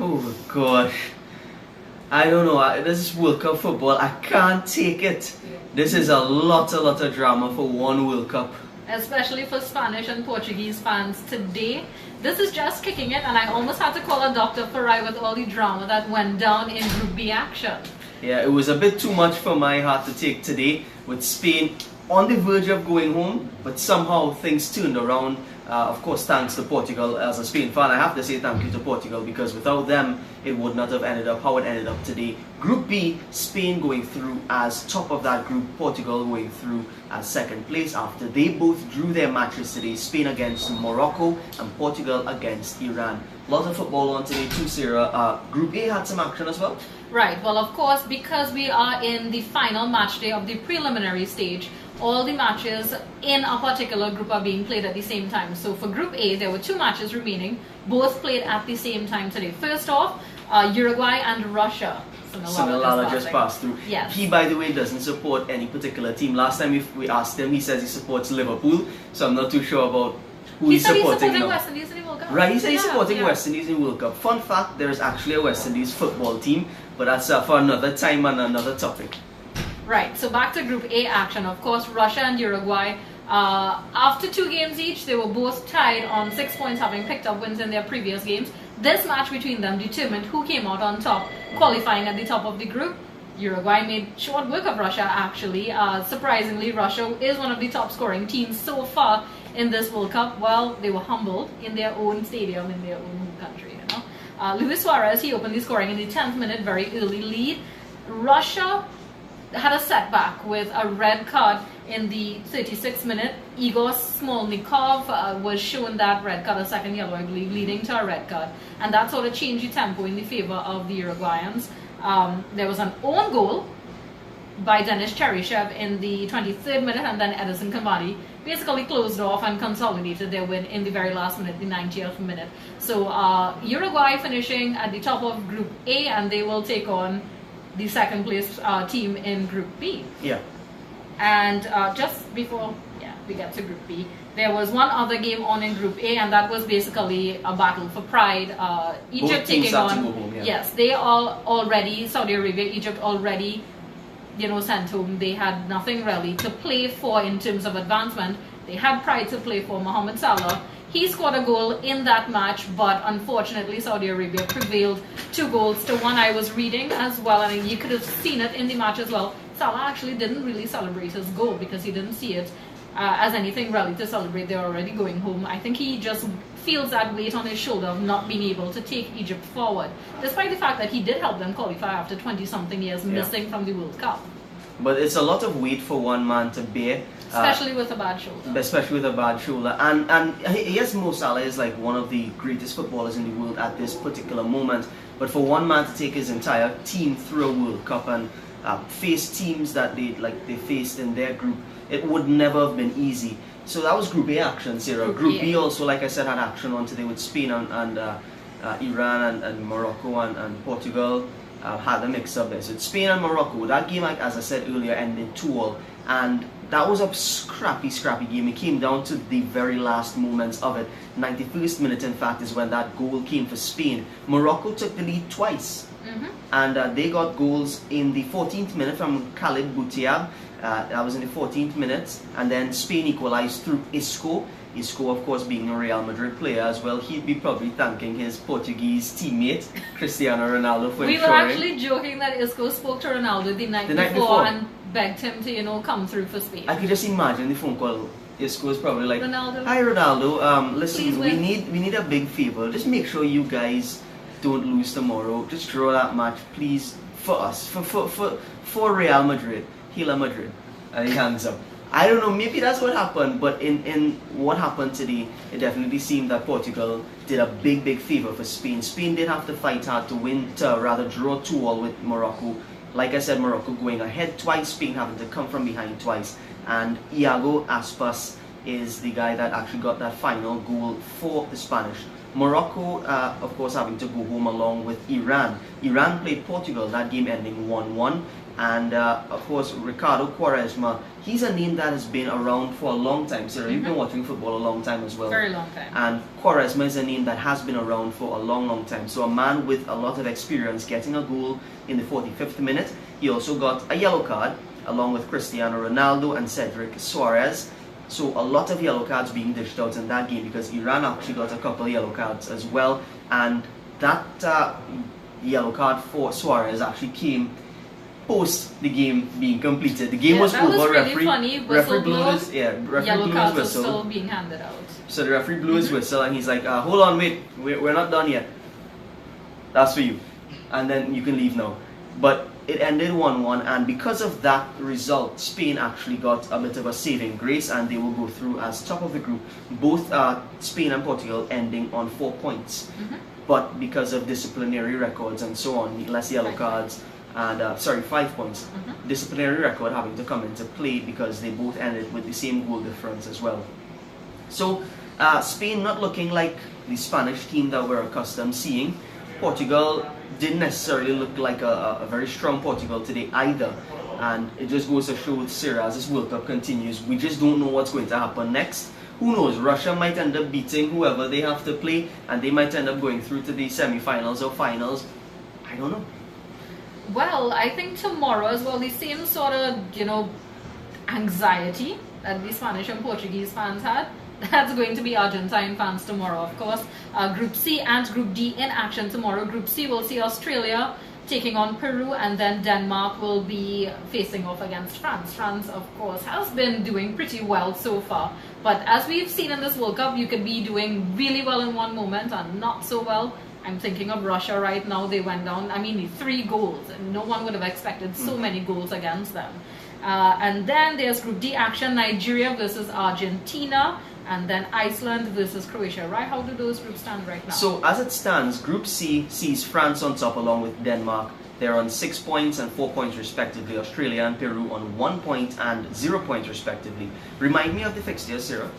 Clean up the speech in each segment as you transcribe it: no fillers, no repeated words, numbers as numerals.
Oh gosh. I don't know. This is World Cup football. I can't take it. This is a lot of drama for one World Cup. Especially for Spanish and Portuguese fans today. This is just kicking it, and I almost had to call a doctor for Rai with all the drama that went down in Group B action. Yeah, it was a bit too much for my heart to take today, with Spain on the verge of going home, but somehow things turned around. Of course, thanks to Portugal. As a Spain fan, I have to say thank you to Portugal, because without them, it would not have ended up how it ended up today. Group B, Spain going through as top of that group, Portugal going through as second place after they both drew their matches today. Spain against Morocco and Portugal against Iran. Lots of football on today too, Sarah. Group A had some action as well. Right, well, of course, because we are in the final match day of the preliminary stage, all the matches in a particular group are being played at the same time. So for Group A, there were 2 matches remaining, both played at the same time today. First off, Uruguay and Russia. Sinalala just passed through. Yes. He, by the way, doesn't support any particular team. Last time we asked him, he says he supports Liverpool, so I'm not too sure about who he's supporting now. West Indies in the World Cup. Right, he said he's supporting West Indies in the World Cup. Fun fact, there is actually a West Indies football team, but that's for another time and another topic. Right, so back to Group A action. Of course, Russia and Uruguay, after 2 games each, they were both tied on 6 points, having picked up wins in their previous games. This match between them determined who came out on top, qualifying at the top of the group. Uruguay made short work of Russia, actually. Surprisingly, Russia is one of the top scoring teams so far in this World Cup. Well, they were humbled in their own stadium, in their own home country, you know. Luis Suarez, he opened the scoring in the 10th minute, very early lead. Russia had a setback with a red card in the 36th minute. Igor Smolnikov was shown that red card, a second yellow, I believe, leading to a red card. And that sort of changed the tempo in the favor of the Uruguayans. There was an own goal by Denis Cheryshev in the 23rd minute, and then Edison Cavani basically closed off and consolidated their win in the very last minute, the 90th minute. So Uruguay finishing at the top of Group A, and they will take on the second place team in Group B. Yeah. And just before we get to Group B, there was one other game on in Group A, and that was basically a battle for pride. Egypt taking on, home, yeah. Yes, they all already, Saudi Arabia, Egypt already, sent home. They had nothing really to play for in terms of advancement. They had pride to play for. Mohamed Salah, he scored a goal in that match, but unfortunately Saudi Arabia prevailed 2 goals to 1. I was reading as well, and you could have seen it in the match as well. Salah actually didn't really celebrate his goal because he didn't see it as anything really to celebrate. They're already going home. I think he just feels that weight on his shoulder of not being able to take Egypt forward, despite the fact that he did help them qualify after 20-something years missing from the World Cup. But it's a lot of weight for one man to bear. Especially with a bad shoulder. Especially with a bad shoulder. And yes, Mo Salah is like one of the greatest footballers in the world at this particular moment. But for one man to take his entire team through a World Cup and face teams that they faced in their group, it would never have been easy. So that was Group A action, Sarah. Group B also, like I said, had action on today with Spain and Iran and Morocco and Portugal. Had a mix up there. So it's Spain and Morocco. That game, as I said earlier, ended 2-2, and that was a scrappy game. It came down to the very last moments of it. 91st minute, in fact, is when that goal came for Spain. Morocco took the lead twice, and they got goals in the 14th minute from Khalid Boutiab. That was in the 14th minute, and then Spain equalized through Isco. Isco, of course, being a Real Madrid player as well, he'd be probably thanking his Portuguese teammate Cristiano Ronaldo for We were actually joking that Isco spoke to Ronaldo the night before and begged him to, come through for Spain. I could just imagine the phone call. Isco is probably like, Ronaldo. "Hi Ronaldo, listen, we win. need a big favor. Just make sure you guys don't lose tomorrow. Just draw that match, please, for us, for Real Madrid, Hila Madrid." And he hangs up. I don't know, maybe that's what happened, but in what happened today, it definitely seemed that Portugal did a big favor for Spain. Spain did have to fight hard to win, to rather draw 2-2 with Morocco. Like I said, Morocco going ahead twice, Spain having to come from behind twice. And Iago Aspas is the guy that actually got that final goal for the Spanish. Morocco, of course, having to go home along with Iran. Iran played Portugal, that game ending 1-1. And of course, Ricardo Quaresma, he's a name that has been around for a long time. Sarah, you've been watching football a long time as well. Very long time. And Quaresma is a name that has been around for a long, long time. So a man with a lot of experience getting a goal in the 45th minute. He also got a yellow card along with Cristiano Ronaldo and Cedric Suarez. So a lot of yellow cards being dished out in that game because Iran actually got a couple of yellow cards as well. And that yellow card for Suarez actually came post the game being completed. The game was that over. Was really funny. Referee blew his yellow cards were whistle. still being handed out. So the referee blew his whistle and he's like, hold on, wait, we're not done yet. That's for you. And then you can leave now. But it ended 1-1, and because of that result, Spain actually got a bit of a saving grace and they will go through as top of the group. Both Spain and Portugal ending on 4 points. But because of disciplinary records and so on, less yellow cards, and 5 points. Disciplinary record having to come into play because they both ended with the same goal difference as well. So Spain not looking like the Spanish team that we're accustomed seeing. Portugal didn't necessarily look like a very strong Portugal today either. And it just goes to show, Sarah, as this World Cup continues, we just don't know what's going to happen next. Who knows, Russia might end up beating whoever they have to play and they might end up going through to the semi-finals or finals. I don't know. Well, I think tomorrow as well, the same sort of, anxiety that the Spanish and Portuguese fans had. That's going to be Argentine fans tomorrow, of course. Group C and Group D in action tomorrow. Group C will see Australia taking on Peru, and then Denmark will be facing off against France. France, of course, has been doing pretty well so far. But as we've seen in this World Cup, you could be doing really well in one moment and not so well. I'm thinking of Russia right now. They went down, 3 goals. And no one would have expected so many goals against them. And then there's Group D action, Nigeria versus Argentina. And then Iceland versus Croatia, right? How do those groups stand right now? So as it stands, Group C sees France on top along with Denmark. They're on 6 points and 4 points respectively. Australia and Peru on 1 point and 0 points respectively. Remind me of the fixtures, Sarah.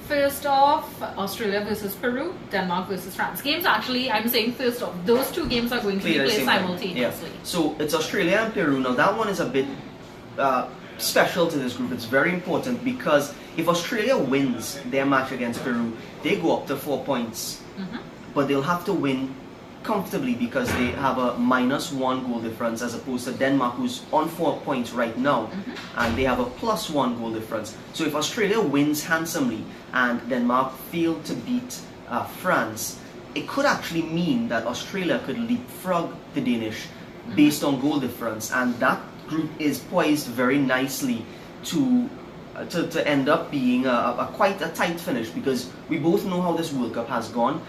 First off, Australia versus Peru, Denmark versus France. Games actually, I'm saying first off, those 2 games are going to be played simultaneously. Yeah. So it's Australia and Peru. Now that one is a bit special to this group. It's very important because if Australia wins their match against Peru, they go up to 4 points. But they'll have to win comfortably because they have a -1 goal difference as opposed to Denmark, who's on 4 points right now, and they have a +1 goal difference. So if Australia wins handsomely and Denmark fail to beat France, it could actually mean that Australia could leapfrog the Danish based on goal difference, and that group is poised very nicely to end up being quite a tight finish, because we both know how this World Cup has gone.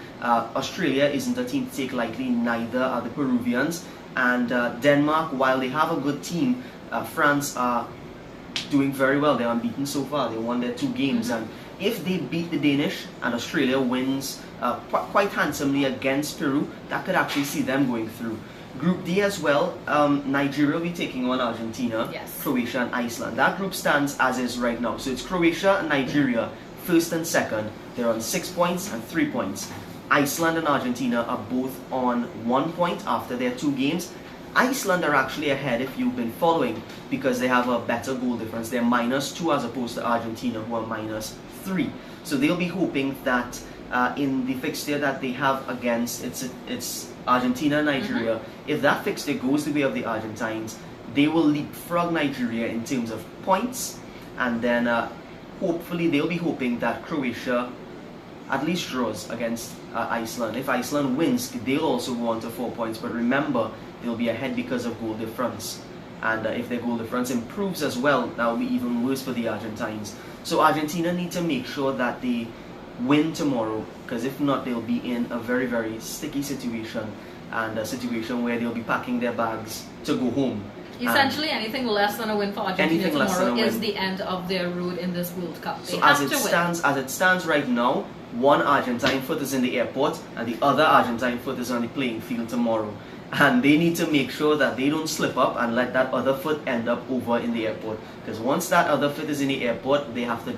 Australia isn't a team to take lightly, neither are the Peruvians, and Denmark, while they have a good team, France are doing very well. They're unbeaten so far. They won their 2 games, and if they beat the Danish and Australia wins quite handsomely against Peru, that could actually see them going through. Group D as well, Nigeria will be taking on Argentina, Croatia and Iceland. That group stands as is right now. So it's Croatia and Nigeria, first and second. They're on 6 points and 3 points. Iceland and Argentina are both on 1 point after their 2 games. Iceland are actually ahead if you've been following because they have a better goal difference. They're -2 as opposed to Argentina, who are -3. So they'll be hoping that in the fixture that they have against it's Argentina and Nigeria, if that fixture goes the way of the Argentines, they will leapfrog Nigeria in terms of points, and then hopefully they'll be hoping that Croatia at least draws against Iceland. If Iceland wins, they'll also go on to 4 points, but remember, they'll be ahead because of goal difference. And if their goal difference improves as well, that will be even worse for the Argentines. So Argentina need to make sure that they win tomorrow, because if not, they'll be in a very, very sticky situation, and a situation where they'll be packing their bags to go home. Essentially, anything less than a win for Argentina tomorrow is the end of their road in this World Cup. They so as it stands right now, one Argentine foot is in the airport and the other Argentine foot is on the playing field tomorrow. And they need to make sure that they don't slip up and let that other foot end up over in the airport. Because once that other foot is in the airport, they have to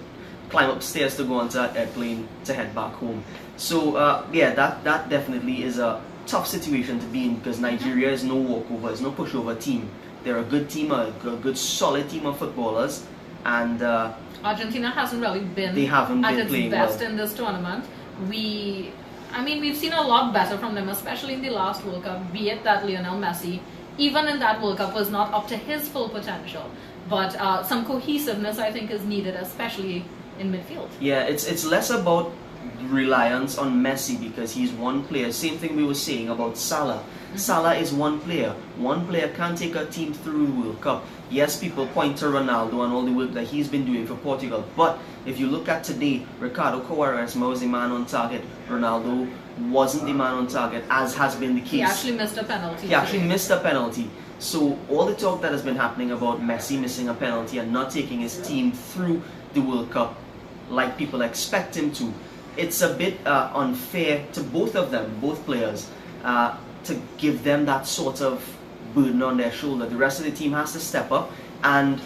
climb upstairs to go onto that airplane to head back home. So yeah, that definitely is a tough situation to be in, because Nigeria is no walkover, it's no pushover team. They're a good team, a good solid team of footballers, and Argentina hasn't really been they haven't at been its playing best well in this tournament. We've seen a lot better from them, especially in the last World Cup, be it that Lionel Messi, even in that World Cup, was not up to his full potential. But some cohesiveness, I think, is needed, especially in midfield. Yeah, it's less about reliance on Messi because he's one player. Same thing we were saying about Salah. Salah is one player. One player can't take a team through the World Cup. Yes, people point to Ronaldo and all the work that he's been doing for Portugal, but if you look at today, Ricardo Quaresma was the man on target. Ronaldo wasn't the man on target, as has been the case. He actually missed a penalty. He actually missed a penalty. So all the talk that has been happening about Messi missing a penalty and not taking his team through the World Cup like people expect him to, it's a bit unfair to both of them, both players, to give them that sort of burden on their shoulder. The rest of the team has to step up. And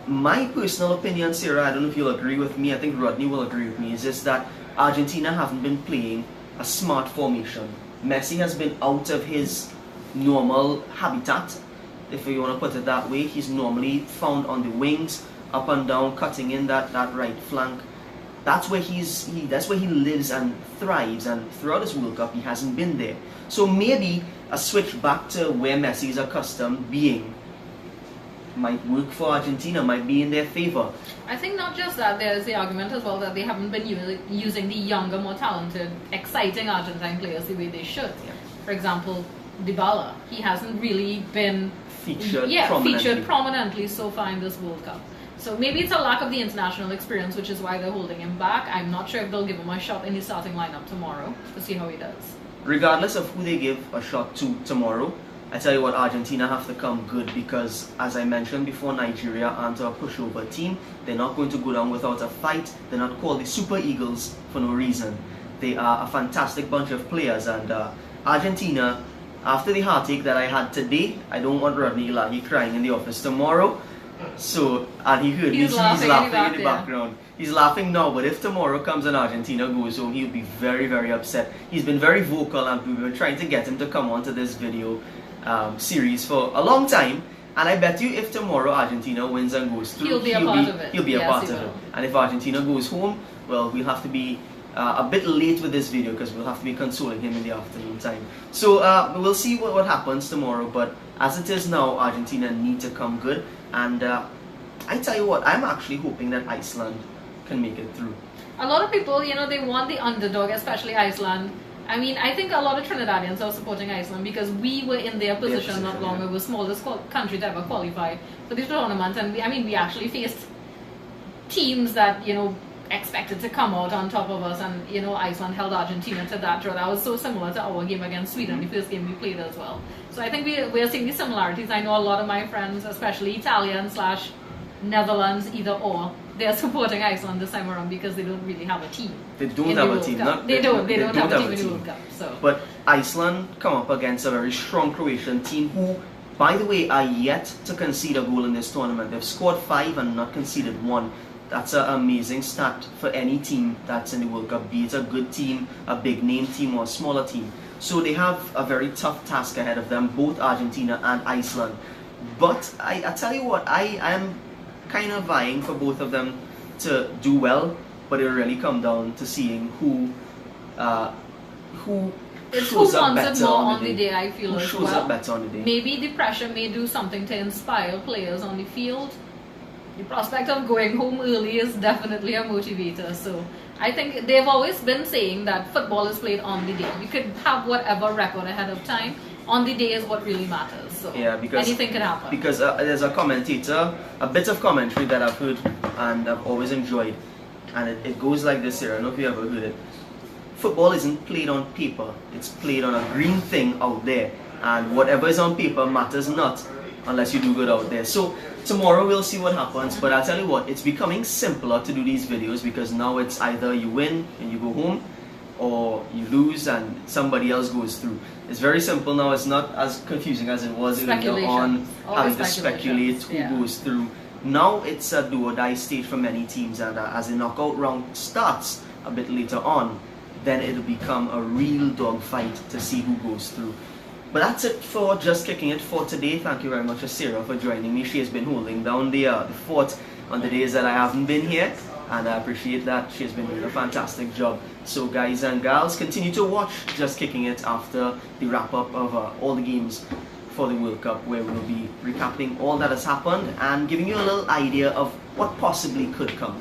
my personal opinion, Sarah, I don't know if you'll agree with me, I think Rodney will agree with me, is just that Argentina haven't been playing a smart formation. Messi has been out of his normal habitat, if you want to put it that way. He's normally found on the wings, up and down, cutting in that right flank. That's where that's where he lives and thrives, and throughout this World Cup he hasn't been there. So maybe a switch back to where Messi is accustomed being might work for Argentina, might be in their favor. I think not just that, there's the argument as well that they haven't been using the younger, more talented, exciting Argentine players the way they should. Yeah. For example, Dybala, he hasn't really been Featured prominently so far in this World Cup. So maybe it's a lack of the international experience, which is why they're holding him back. I'm not sure if they'll give him a shot in the starting lineup tomorrow to see how he does. Regardless of who they give a shot to tomorrow, I tell you what, Argentina have to come good, because as I mentioned before, Nigeria aren't a pushover team. They're not going to go down without a fight. They're not called the Super Eagles for no reason. They are a fantastic bunch of players, and Argentina, after the heartache that I had today, I don't want Rodney Ilahi crying in the office tomorrow. So, and he heard He's me, laughing in the background. He's laughing now, but if tomorrow comes and Argentina goes home, he'll be very, very upset. He's been very vocal, and we've been trying to get him to come onto this video series for a long time. And I bet you if tomorrow Argentina wins and goes through, he'll be a part of it. He'll be a part of it. And if Argentina goes home, well, we'll have to be a bit late with this video, because we'll have to be consoling him in the afternoon time. So we'll see what happens tomorrow, but as it is now, Argentina need to come good. And I tell you what, I'm actually hoping that Iceland can make it through. A lot of people, they want the underdog, especially Iceland. I mean, I think a lot of Trinidadians are supporting Iceland because we were in their position not long ago. We were the smallest country to ever qualify for the tournament, and we actually faced teams that, expected to come out on top of us, and Iceland held Argentina to that draw. That was so similar to our game against Sweden, the first game we played as well. So I think we're seeing the similarities. I know a lot of my friends, especially Italian/Netherlands, either or, they're supporting Iceland this time around because they don't really have a team. They don't have a team. They don't have a team in the World Cup. So. But Iceland come up against a very strong Croatian team who, by the way, are yet to concede a goal in this tournament. They've scored 5 and not conceded 1. That's an amazing stat for any team that's in the World Cup, be it a good team, a big name team, or a smaller team. So they have a very tough task ahead of them, both Argentina and Iceland. But I tell you what, I am kind of vying for both of them to do well, but it'll really come down to seeing who shows up better on the day. I feel who as shows well. up better on the day. Maybe the pressure may do something to inspire players on the field. The prospect of going home early is definitely a motivator. So I think they've always been saying that football is played on the day. You could have whatever record ahead of time. On the day is what really matters. So yeah, because anything can happen. Because there's a commentator, a bit of commentary that I've heard and I've always enjoyed, and it goes like this here. I don't know if you ever heard it. Football isn't played on paper; it's played on a green thing out there, and whatever is on paper matters not unless you do good out there. So tomorrow we'll see what happens, but I'll tell you what, it's becoming simpler to do these videos because now it's either you win and you go home, or you lose and somebody else goes through. It's very simple now. It's not as confusing as it was earlier on, having to speculate who goes through. Now it's a do or die stage for many teams, and as the knockout round starts a bit later on, then it'll become a real dogfight to see who goes through. But that's it for Just Kicking It for today. Thank you very much to Sarah for joining me. She has been holding down the fort on the days that I haven't been here, and I appreciate that. She has been doing a fantastic job. So guys and gals, continue to watch Just Kicking It after the wrap up of all the games for the World Cup, where we'll be recapping all that has happened and giving you a little idea of what possibly could come.